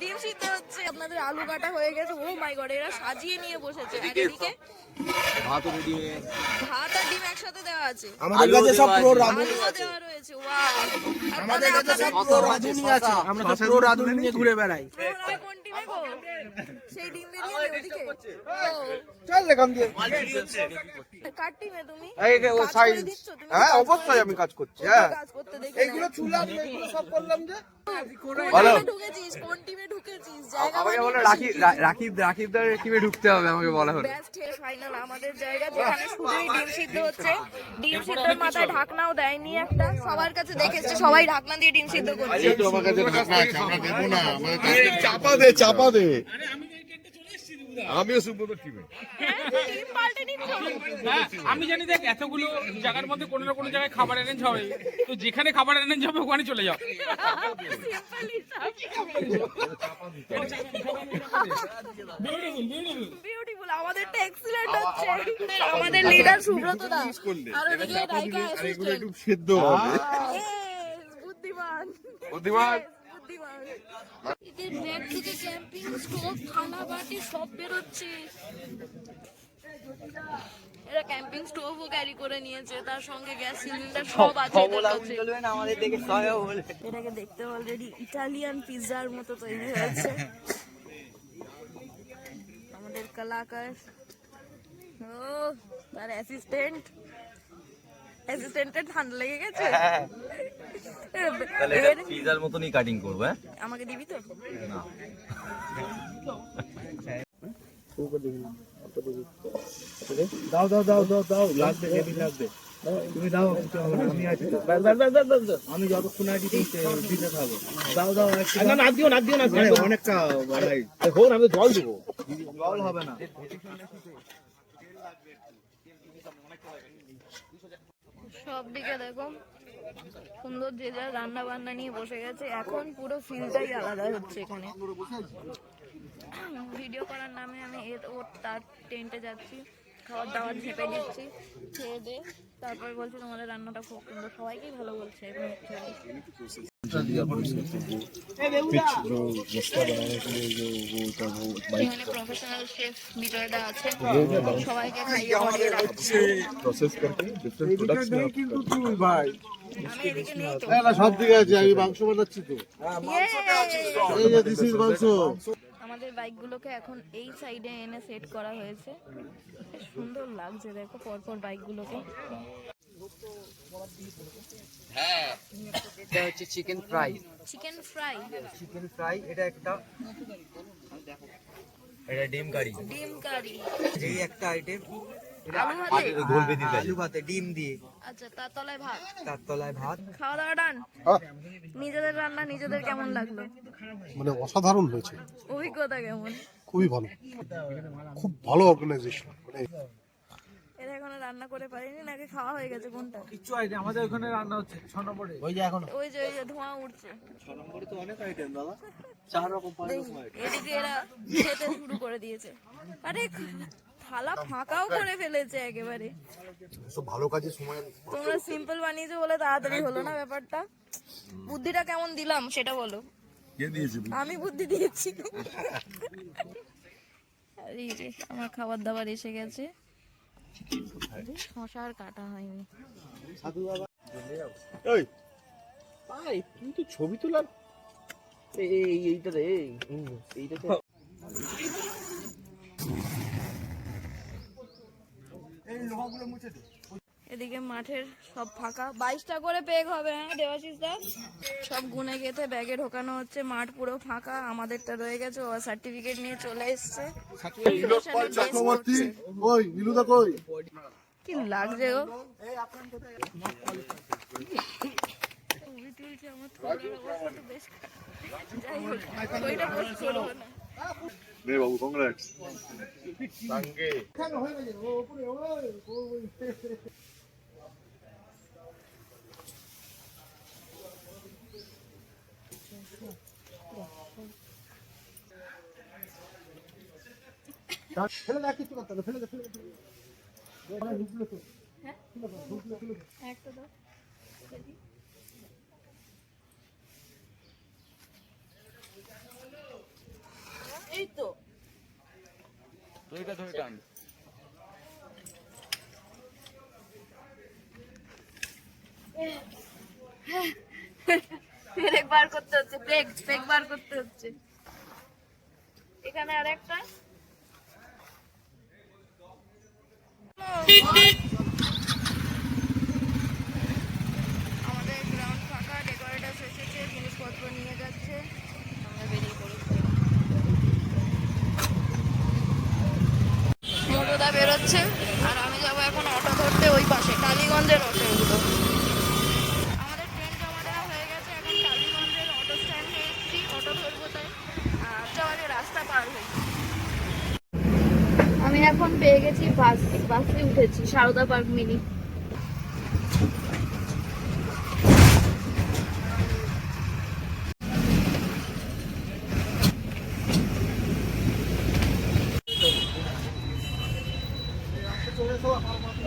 ডিম সিদ্ধ হচ্ছে, আপনাদের আলু কাটা হয়ে গেছে। ও মাই গড, এরা সাজিয়ে নিয়ে বসেছে। আর এদিকে ভাত রেডি। ভাত আর ডিম একসাথে দেওয়া আছে। আমাদের কাছে সব প্রো রাঁধুনি আলুও আছে। দেওয়া রয়েছে। ওয়াও, আমাদের কাছে সব প্রো রাঁধুনি আছে। আমরা তো প্রো রাঁধুনি নিয়ে ঘুরে বেড়াই। কোন টিমে গো? সেই ডিম বিরিয়ানি ওদিকে। চল দেখাম দিয়ে। কার টিমে তুমি? এই যে ও কাজ সাইড। করে দিচ্ছ তুমি? হ্যাঁ, অবশ্যই আমি কাজ করছি। হ্যাঁ, কাজ করতে দেখি। এইগুলো চুলাম, এইগুলো সব করলাম যে। কোন টিমে ঢুকেছিস? কোন টিমে ঢুকেছিস? জায়গা আমাকে বলে রাকিবদার টিমে ঢুকতে হবে, আমাকে বলা হলো। বেস্ট ফাইনাল আমাদের জায়গা, যেখানে শুধুই ডিম সিদ্ধ হচ্ছে। ডিম সিদ্ধর মাথায় ঢাকনাও দেয়নি একটা। সবার কাছে দেখেছি সবাই ঢাকনা দিয়ে ডিম সিদ্ধ করছে। এই তো আমার কাছে ঢাকনা আছে, আমরা দেবো না। চাপা দে, চাপা দে। আমিও সুব্রত টিমে। টিম পাল্টে নিচ্ছ। হ্যাঁ, আমি জানি দেখ এতগুলো জায়গার মধ্যে কোনো না কোনো জায়গায় খাবার অ্যারেঞ্জ হবে, তো যেখানে খাবার অ্যারেঞ্জ হবে ওখানে চলে যাও। বিউটিফুল, আমাদেরটা এক্সিলেন্ট হচ্ছে। আমাদের লিডার সুব্রত দা, আর ওদিকে রাইকা অ্যাসিস্ট্যান্ট। সেদ্ধ হবে। বুদ্ধিমান বুদ্ধিমান। বুদ্ধিমান। এদের ব্যাগ থেকে ক্যাম্পিং স্টোভ, থালা বাটি সব বেরোচ্ছে। এরা ক্যাম্পিং স্টোভও ক্যারি করে নিয়েছে, তার সঙ্গে গ্যাস সিলিন্ডার সব আছে এদের কাছে। আমাদের দেখে সহায় বলে। এটাকে দেখতে অলরেডি ইটালিয়ান পিৎজার মতো তৈরি হয়েছে। আমাদের কলাকার, ও তার অ্যাসিস্ট্যান্টের ঠান্ডা লেগে গেছে। তাহলে এটা পিৎজার মতনই কাটিং করব। হ্যাঁ, আমাকে দিবি তো? না। দাও দাও দাও দাও দাও, লাগবে, হেভি লাগবে। তুমি দাও, আমি আছি। আমি যতক্ষণ আছি দিতে থাকবো। দাও দাও, না না দিও না, দিও না, অনেকটা হোক না, আমি জল দেবো। জল হবে না। সব দিকে দেখো সুন্দর, যে যার রান্না বান্না নিয়ে বসে গেছে। এখন পুরো ফিলটাই আলাদা হচ্ছে এখানে। ভিডিও করার নামে আমি ওর তার টেন্টে যাচ্ছি, খাবার দাবার ঝেপে দিচ্ছি, খেয়ে দে। তারপর বলছি তোমাদের রান্নাটা খুব সুন্দর, সবাইকেই ভালো বলছে। এখানে প্রফেশনাল শেফ বিজয়দা আছে, সবাইকে খাইয়ে বাড়িয়ে রাখছে। আমি এদিকে নেই তো। সব দিকে আছে, আমি মাংস বানাচ্ছি তো। এই যে দিস ইজ মাংস। আমাদের বাইকগুলোকে এখন এই সাইডে এনে সেট করা হয়েছে। বেশ সুন্দর লাগছে, দেখো পরপর বাইকগুলোকে। হ্যাঁ, এটা হচ্ছে chicken fry. Chicken fry, chicken fry. এটা একটা, এটা ডিম কারি। ডিম কারি, এই একটা আইটেম। আলু ভাতে ডিম দিয়ে। আচ্ছা, তার তলায় ভাত। তার তলায় ভাত। খাওয়া দাওয়া ডান। নিজেদের রান্না নিজেদের কেমন লাগলো? মানে অসাধারণ হয়েছে, অভিজ্ঞতা কেমন? খুবই ভালো, খুব ভালো অর্গানাইজেশন। এরা এখনো রান্না করে পারেনি নাকি খাওয়া হয়ে গেছে? কোনটা? কিচ্ছু আইটেম আমাদের ওখানে রান্না হচ্ছে 6 নম্বরে। ওই যে এখন ওই যে ধোঁয়া উঠছে। 6 নম্বরে তো অনেক আইটেম দাদা, 4 রকম 5 রকম আইটেম। এদিকে এরা খেতে শুরু করে দিয়েছে। আরে থালা ফাঁকাও করে ফেলেছে একেবারে। সব ভালো কাজে সময় তোমরা সিম্পল বানিয়েছো বলে তাড়াতাড়ি হলো না ব্যাপারটা। বুদ্ধিটা কেমন দিলাম সেটা বলো। কে দিয়েছে? আমি বুদ্ধি দিয়েছি। আর এই যে আমার খাবার দাবার এসে গেছে। শশা আর কাটা হয়নি। এই ভাই তুই তো ছবি তোলার এইটা রে এইটাতে এই লোহাগুলো মুছে দে। এদিকে মাঠের সব ফাঁকা, 22টা করে পেগ হবে। হ্যাঁ দেবাশিস দা, সব গুনে গেতে ব্যাগে ঢোকানো হচ্ছে। মাঠ পুরো ফাঁকা, আমাদেরটা রয়ে গেছে। ও সার্টিফিকেট নিয়ে চলে এসছে। ওই নীলুদা কই? কি লাগছে গো? ছবি তুলছে, আমার থোড়ার অবস্থা তো বেশ খারাপ। যাই হোক, ওইটা পোস্ট করবো না। নে বাবু, কংগ্রেটস। সঙ্গে কেন হয়ে গেছে ও উপরে ওই ফেলে দেখ, কিছু করতে হবে, ফেলে দে, ফেলে দে, ঢুকলো তো। হ্যাঁ একটা দাও। এই তো দইটা ধরে টান। ব্রেক বার করতে হচ্ছে, ব্রেক বার করতে হচ্ছে। এখানে আর একটা আমাদের গ্রাউন্ড ফাঁকা, ডেকোরেটার্স এসেছে, জিনিসপত্র নিয়ে যাচ্ছে, আমরা বেরিয়ে পড়েছি। মোটুদা বেরোচ্ছে আর আমি যাবো এখন অটো ধরতে ওই পাশে, টালিগঞ্জের অটো। এগুলো আমাদের ট্রেন জমা দেওয়া হয়ে গেছে, এখন টালিগঞ্জের অটো স্ট্যান্ডে এসেছি, অটো ধরবো তাই। আগে রাস্তা পার হই। আমি এখন পেয়ে গেছি বাসে উঠেছি, সারদা পার্ক মিনি। চলে এসো, আমার মাথা